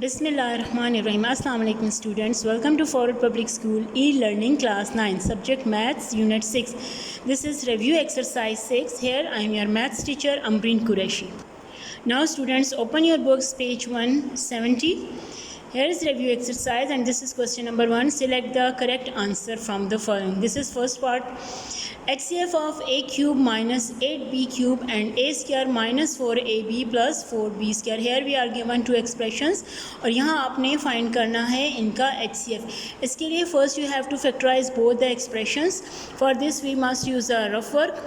Bismillahirrahmanirrahim. Assalamu alaikum students. Welcome to Forward Public School e-learning class 9 subject maths unit 6. This is review exercise 6. Here I am your maths teacher Ambreen Qureshi. Now students, open your books page 170. Here is review exercise and this is question number 1. Select the correct answer from the following. This is first part. HCF of a cube minus 8b cube and a square minus 4ab plus 4b square. Here we are given two expressions और यहाँ आपने find करना है इनका HCF. इसके लिए first you have to factorize both the expressions. For this we must use a rough work.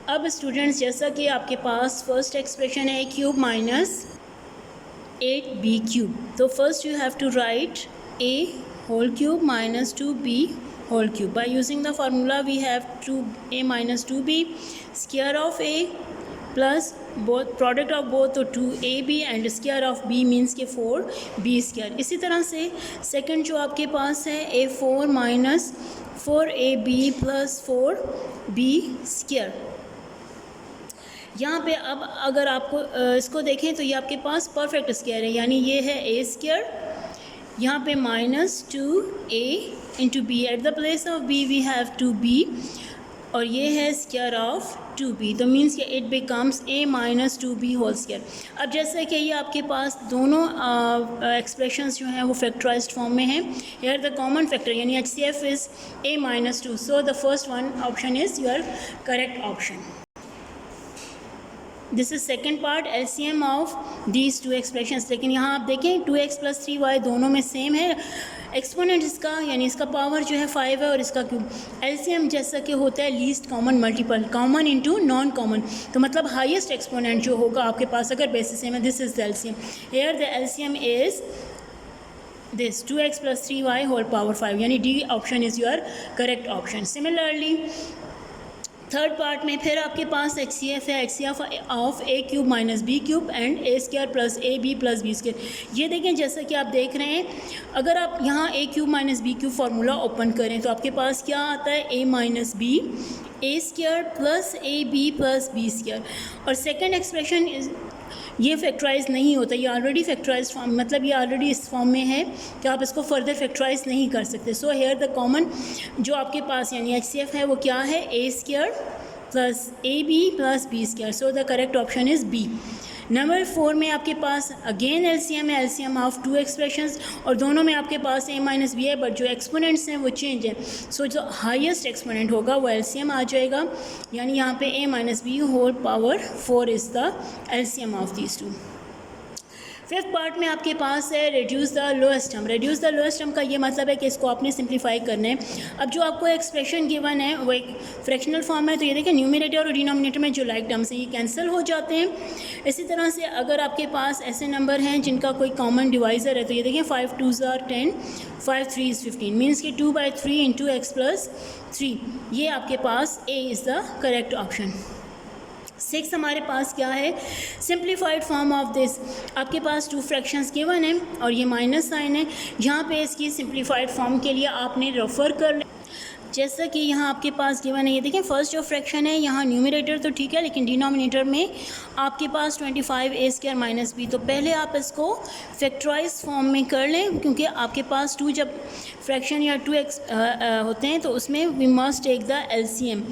अब students, जैसा कि आपके पास फर्स्ट एक्सप्रेशन है a cube minus 8b cube, तो first you have to write a whole cube minus 2b whole cube. By using the formula we have 2a minus 2b square of a plus both product of both तो 2ab and square of b means के 4b square. इसी तरह से second जो आपके पास है a4 minus 4ab plus 4b square. यहाँ पे अब अगर आपको इसको देखें तो ये आपके पास परफेक्ट स्क्वायर है, यानी ये है a स्क्वायर, यहाँ पे minus 2a into B, at the place of b we have 2b और ये है स्क्वायर ऑफ 2b, तो मीन्स कि it becomes a minus 2b whole square. अब जैसे कि ये आपके पास दोनों एक्सप्रेशंस जो हैं वो फैक्टराइज्ड फॉर्म में हैं. हेयर द कॉमन फैक्टर यानी HCF is a minus 2, so the first one option is your correct option. This is second part, LCM of these to expressions. लेकिन यहाँ आप देखें 2x प्लस 3y दोनों में same है. एक्सपोनेंट इसका यानी इसका पावर जो है 5 है और इसका क्यूब. LCM जैसा कि होता है least common multiple, common into non common, तो मतलब हाईएस्ट एक्सपोनेंट जो होगा आपके पास अगर बेसिस सेम है. This is the LCM. Here the LCM is this 2x plus 3y whole power 5, यानी D option is your correct option. Similarly third part में फिर आपके पास HCF है, HCF of a cube minus b cube and a square plus A B plus B square. ये देखें जैसा कि आप देख रहे हैं, अगर आप यहाँ a cube minus b cube formula open करें तो आपके पास क्या आता है a minus B A square plus A B plus B square. और सेकेंड एक्सप्रेशन ये फैक्टराइज नहीं होता, ये ऑलरेडी फैक्टराइज फॉर्म, मतलब ये ऑलरेडी इस फॉर्म में है कि आप इसको फर्दर फैक्टराइज नहीं कर सकते. सो हेयर द कॉमन जो आपके पास यानी HCF है वो क्या है, a square plus A B plus B square. So the correct option is B. नंबर 4 में आपके पास अगेन LCM है, LCM ऑफ टू एक्सप्रेशंस और दोनों में आपके पास a माइनस बी है, बट जो एक्सपोनेंट्स हैं वो चेंज हैं. सो जो हाईएस्ट एक्सपोनेंट होगा वो LCM आ जाएगा, यानी यहाँ पे a minus B whole power 4 is the LCM of these two. Fifth part में आपके पास है reduce the lowest term. Reduce the lowest term का ये मतलब है कि इसको आपने सिंप्लीफाई करना है. अब जो आपको एक्सप्रेशन गिवन है वो एक फ्रैक्शनल फॉर्म है, तो ये देखें न्यूमरेटर और डिनोमिनेटर में जो लाइक टर्म्स हैं ये कैंसिल हो जाते हैं. इसी तरह से अगर आपके पास ऐसे नंबर हैं जिनका कोई कॉमन डिवाइज़र है, तो ये देखें 5 2s are 10, 5 3 is 15, मीन्स कि 2/3 इंटू x प्लस 3, ये आपके पास a is the correct option. 6 हमारे पास क्या है, सिंप्लीफाइड फॉर्म ऑफ दिस. आपके पास टू फ्रैक्शंस गिवन है और ये माइनस साइन है. यहाँ पे इसकी सिंप्लीफाइड फॉर्म के लिए आपने रेफर कर, जैसा कि यहाँ आपके पास गिवन है. ये देखें फर्स्ट जो फ्रैक्शन है यहाँ न्यूमरेटर तो ठीक है, लेकिन डिनोमिनेटर में आपके पास 25a स्क्वायर माइनस बी, तो पहले आप इसको फैक्टराइज फॉर्म में कर लें, क्योंकि आपके पास 2 जब फ्रैक्शन या 2x होते हैं तो उसमें we must take the LCM,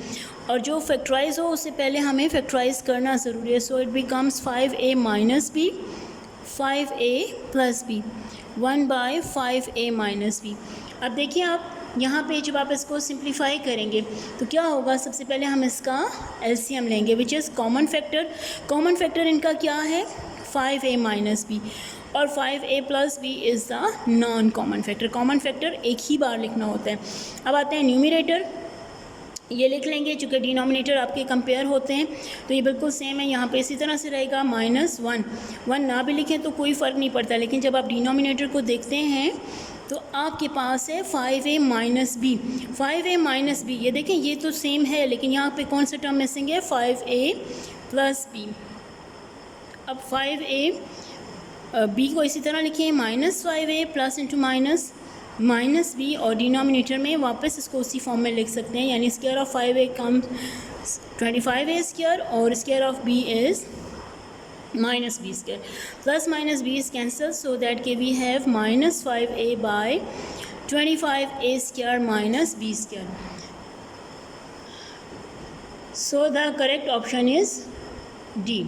और जो फैक्टराइज हो उससे पहले हमें फैक्टराइज करना ज़रूरी है. So it becomes 5a minus B 5a plus B 1/5a minus B. अब देखिए आप यहाँ पे जब आप इसको सिंप्लीफाई करेंगे तो क्या होगा, सबसे पहले हम इसका LCM लेंगे which is common factor. Common factor इनका क्या है 5a माइनस बी और 5a plus B is the non common factor. Common factor एक ही बार लिखना होता है. अब आते हैं न्यूमरेटर, ये लिख लेंगे चूँकि डिनोमिनेटर आपके कंपेयर होते हैं तो ये बिल्कुल सेम है. यहाँ पे इसी तरह से रहेगा -1 ना भी लिखें तो कोई फ़र्क नहीं पड़ता, लेकिन जब आप डिनोमिनेटर को देखते हैं तो आपके पास है 5a minus B 5a minus B. ये देखें ये तो सेम है, लेकिन यहाँ पे कौन सा टर्म मिसिंग है, 5a प्लस बी. अब 5a बी को इसी तरह लिखें -5a plus into minus B और डिनोमिनेटर में वापस इसको उसी फॉर्म में लिख सकते हैं, यानी square of 5a come 25a square और square of b is minus b square. Plus minus b is cancelled, so that we have minus 5a by 25a square minus b square. So the correct option is D.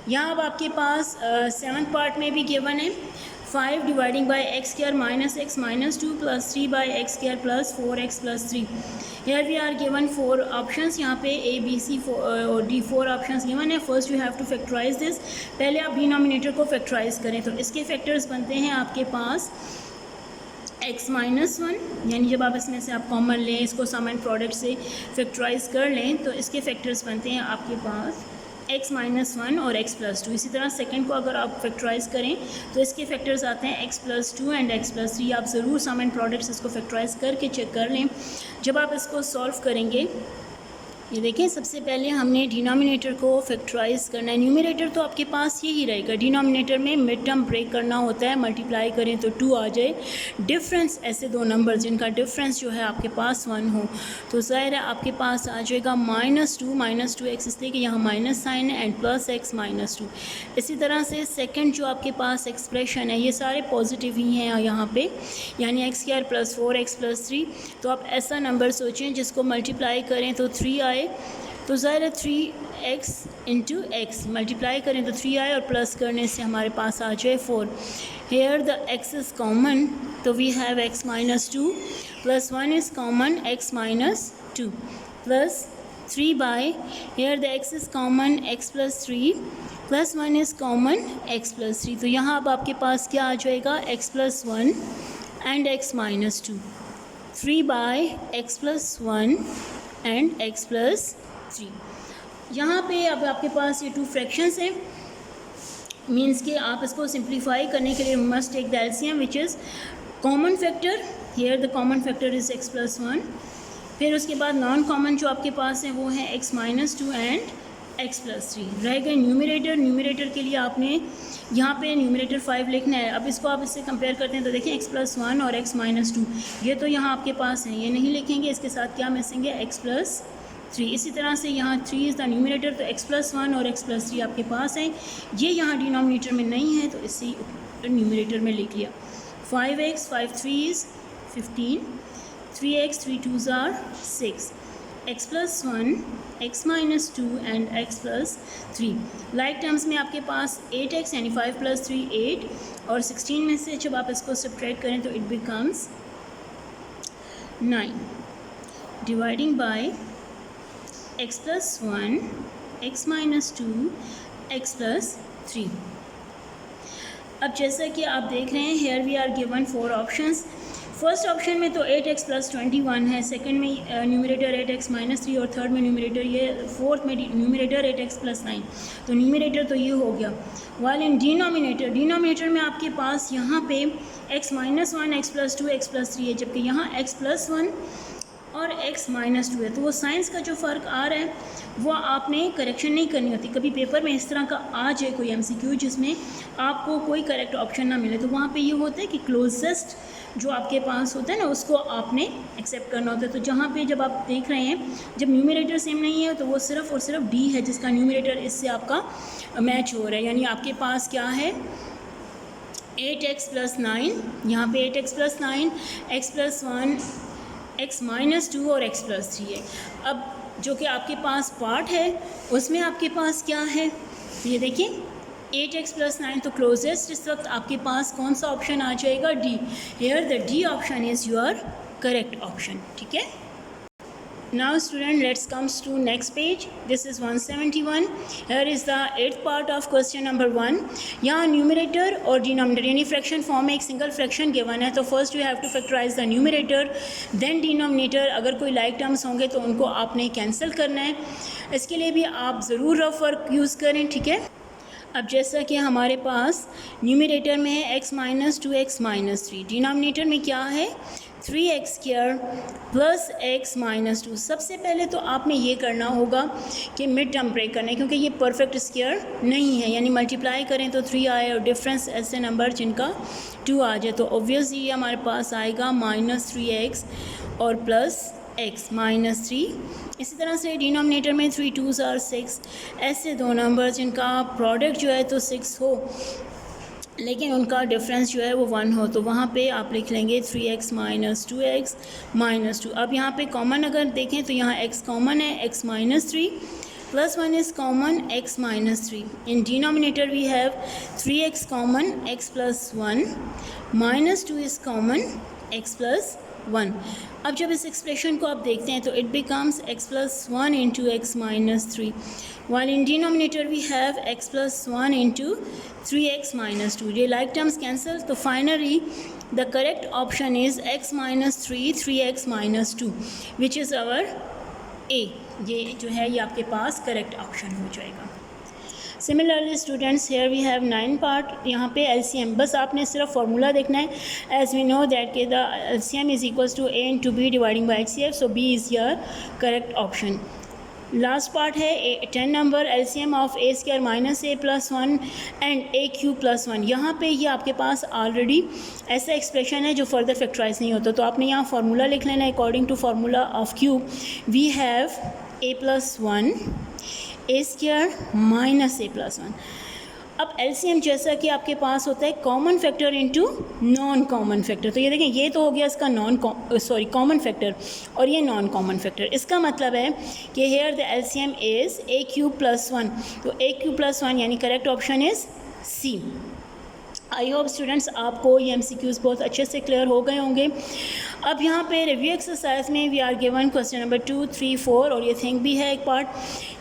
यहाँ अब आपके पास 7th part में भी given है 5 dividing by x square minus x minus 2 plus 3 by x square plus 4x plus 3. Here we are given 4 options. यहाँ पे A, B, C और D 4 options given है. First you have to factorize this. पहले आप denominator को factorise करें तो इसके फैक्टर्स बनते हैं आपके पास x माइनस 1, यानी जब आप इसमें से आप कॉमन लें, इसको सम एंड प्रोडक्ट से फैक्टराइज कर लें तो इसके फैक्टर्स बनते हैं आपके पास x माइनस 1 और x प्लस 2. इसी तरह सेकंड को अगर आप फैक्टराइज करें तो इसके फैक्टर्स आते हैं x plus 2 and x plus 3. आप ज़रूर सम एंड प्रोडक्ट्स इसको फैक्टराइज करके चेक कर लें. जब आप इसको सॉल्व करेंगे, ये देखें, सबसे पहले हमने डिनोमिनेटर को फैक्टराइज करना है. न्यूमरेटर तो आपके पास यही रहेगा. डिनोमिनेटर में मिड टर्म ब्रेक करना होता है, मल्टीप्लाई करें तो 2 आ जाए. डिफरेंस ऐसे दो नंबर जिनका डिफरेंस जो है आपके पास 1 हो तो ज़ाहिर है आपके पास आ जाएगा -2 इसलिए कि यहाँ माइनस साइन है, एंड प्लस x माइनस 2. इसी तरह से सेकंड जो आपके पास एक्सप्रेशन है ये सारे पॉजिटिव ही हैं यहाँ पे, यानी x square plus 4x plus 3. तो आप ऐसा नंबर सोचें जिसको मल्टीप्लाई करें तो 3 आए, तो ज़ाहिर है 3x इंटू एक्स मल्टीप्लाई करें तो 3 आए और प्लस करने से हमारे पास आ जाए 4. Here the x is common, तो we have x minus 2 plus 1 is common x minus 2 plus 3 by, here the x is common x plus 3 plus 1 is common x plus 3. तो यहाँ अब आपके पास क्या आ जाएगा x plus 1 and x minus 2, 3 by x plus 1 and x plus 3. यहाँ पे अब आपके पास ये 2 फ्रैक्शंस हैं, मीन्स कि आप इसको सिंप्लीफाई करने के लिए must take the LCM which is common factor. Here the common factor is x plus 1. फिर उसके बाद नॉन कॉमन जो आपके पास है वो है x minus 2 and x plus 3. रह गए न्यूमरेटर. न्यूमरेटर के लिए आपने यहाँ पे न्यूमरेटर 5 लिखना है. अब इसको आप इससे कंपेयर करते हैं तो देखें x प्लस 1 और x माइनस 2 ये तो यहाँ आपके पास है, ये नहीं लिखेंगे, इसके साथ क्या मिसेंगे x प्लस 3. इसी तरह से यहाँ 3 इज़ द न्यूमरेटर, तो x प्लस 1 और x प्लस 3 आपके पास है. ये यहाँ डिनोमिनेटर में नहीं है तो इसी न्यूमरेटर में लिख लिया. 5x 5 3 is 15, 3x 3 2s are 6, x plus 1 x minus 2 and x plus 3. Like terms में आपके पास 8x यानी 5 प्लस 3 8 और 16 में से जब आप इसको सब्ट्रैक्ट करें तो it becomes 9 dividing by x plus 1 x minus 2 x plus 3. अब जैसा कि आप देख रहे हैं here we are given 4 options. First option में तो 8x प्लस 21 है, सेकंड में न्यूमरेटर 8x माइनस 3 और थर्ड में न्यूमरेटर ये, फोर्थ में न्यूमरेटर 8x प्लस 9. तो न्यूमरेटर तो ये हो गया. वाइल इन डिनोमिनेटर में आपके पास यहाँ पे x minus 1 x plus 2 x plus 3 है, जबकि यहाँ x प्लस 1 और x माइनस 2 है. तो वो साइंस का जो फ़र्क आ रहा है वो आपने करेक्शन नहीं करनी होती. कभी पेपर में इस तरह का आ जाए कोई MCQ जिसमें आपको कोई करेक्ट ऑप्शन ना मिले तो वहाँ पे ये होता है कि क्लोजेस्ट जो आपके पास होता है ना उसको आपने एक्सेप्ट करना होता है. तो जहाँ पे जब आप देख रहे हैं जब न्यूमरेटर सेम नहीं है तो वो सिर्फ और सिर्फ D है जिसका न्यूमरेटर इससे आपका मैच हो रहा है. यानी आपके पास क्या है 8x प्लस 9, यहाँ पे 8x plus 9 x plus 1 x minus 2 और x प्लस 3 है. अब जो कि आपके पास पार्ट है उसमें आपके पास क्या है ये देखिए 8x प्लस 9, तो क्लोजेस्ट इस वक्त आपके पास कौन सा ऑप्शन आ जाएगा D. Here the D option is your correct option. ठीक है. Now student, let's comes to next page. This is 171. Here is the 8th part of question number 1. यहाँ न्यूमरेटर और डिनोमिनेटर यानी फ्रैक्शन फॉर्म में एक single fraction given है तो first you have to factorise the numerator then denominator. अगर कोई like terms होंगे तो उनको आपने कैंसिल करना है. इसके लिए भी आप ज़रूर रफ वर्क यूज़ करें. ठीक है. अब जैसा कि हमारे पास न्यूमरेटर में है x minus 2 x minus 3, denominator में क्या है 3x square plus x minus 2. सबसे पहले तो आपने ये करना होगा कि मिड टर्म ब्रेक करना है क्योंकि ये परफेक्ट स्क्वायर नहीं है, यानी मल्टीप्लाई करें तो 3 आए और डिफरेंस ऐसे नंबर जिनका 2 आ जाए. तो ऑब्वियसली ये हमारे पास आएगा -3x और प्लस x माइनस 3। इसी तरह से डिनोमिनेटर में 3 2s are 6, ऐसे दो नंबर जिनका प्रोडक्ट जो है तो 6 हो लेकिन उनका डिफरेंस जो है वो 1 हो, तो वहाँ पे आप लिख लेंगे 3x माइनस 2x माइनस 2। अब यहाँ पे कॉमन अगर देखें तो यहाँ x कॉमन है, x minus 3 plus 1 is common, x minus 3. In denominator we have 3x common, x plus 1 minus 2 is common, x plus 1. अब जब इस एक्सप्रेशन को आप देखते हैं तो it becomes x plus 1 into x minus 3, while in denominator we have x plus 1 into 3x minus 2. ये like terms cancel, तो finally the correct option is x minus 3 3x minus 2, which is our A. ये जो है ये आपके पास correct option हो जाएगा। Similarly students, here we have 9 part. यहाँ पे एलसीएम, बस आपने सिर्फ फार्मूला देखना है। एज वी नो दैट के the LCM is equals to A into B dividing by HCF, so B is your correct option. Last part है 10 number, LCM of A square minus A plus 1 and A cube plus 1। यहाँ पे ये आपके पास already ऐसा expression है जो further factorise नहीं होता, तो आपने यहाँ फार्मूला लिख लेना है। According to formula of cube we have A plus 1 A square minus A plus 1। अब एलसीएम जैसा कि आपके पास होता है common factor into non common factor, तो ये देखें ये तो हो गया इसका कॉमन फैक्टर और ये नॉन कॉमन फैक्टर। इसका मतलब है कि here the LCM is A cube plus 1, तो ए क्यूब प्लस 1 यानी correct option is C. I hope students आपको ये MCQs बहुत अच्छे से क्लियर हो गए होंगे। अब यहाँ पे रिव्यू एक्सरसाइज में we are given question number 2, 3, 4 और ये थिंक भी है एक पार्ट।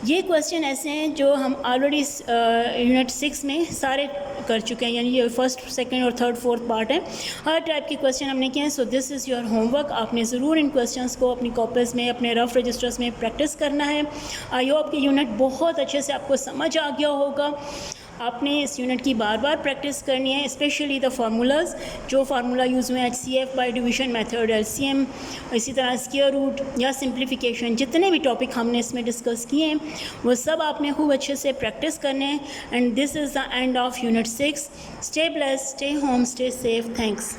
ये क्वेश्चन ऐसे हैं जो हम ऑलरेडी यूनिट 6 में सारे कर चुके हैं, यानी ये फर्स्ट, सेकंड और थर्ड, फोर्थ पार्ट है। हर टाइप के क्वेश्चन हमने किए हैं। So this is your homework. आपने ज़रूर इन क्वेश्चंस को अपनी कॉपीज़ में, अपने रफ रजिस्टर्स में प्रैक्टिस करना है। आई होप कि यूनिट बहुत अच्छे से आपको समझ आ गया होगा। आपने इस यूनिट की बार बार प्रैक्टिस करनी है, स्पेशली द फार्मूलाज, जो फार्मूला यूज़ हुए HCF by division method, LCM, इसी तरह स्क्वायर रूट या सिंप्लीफिकेशन, जितने भी टॉपिक हमने इसमें डिस्कस किए हैं वो सब आपने खूब अच्छे से प्रैक्टिस करने हैं। And this is the end of unit 6। Stay blessed, stay home, stay safe. Thanks.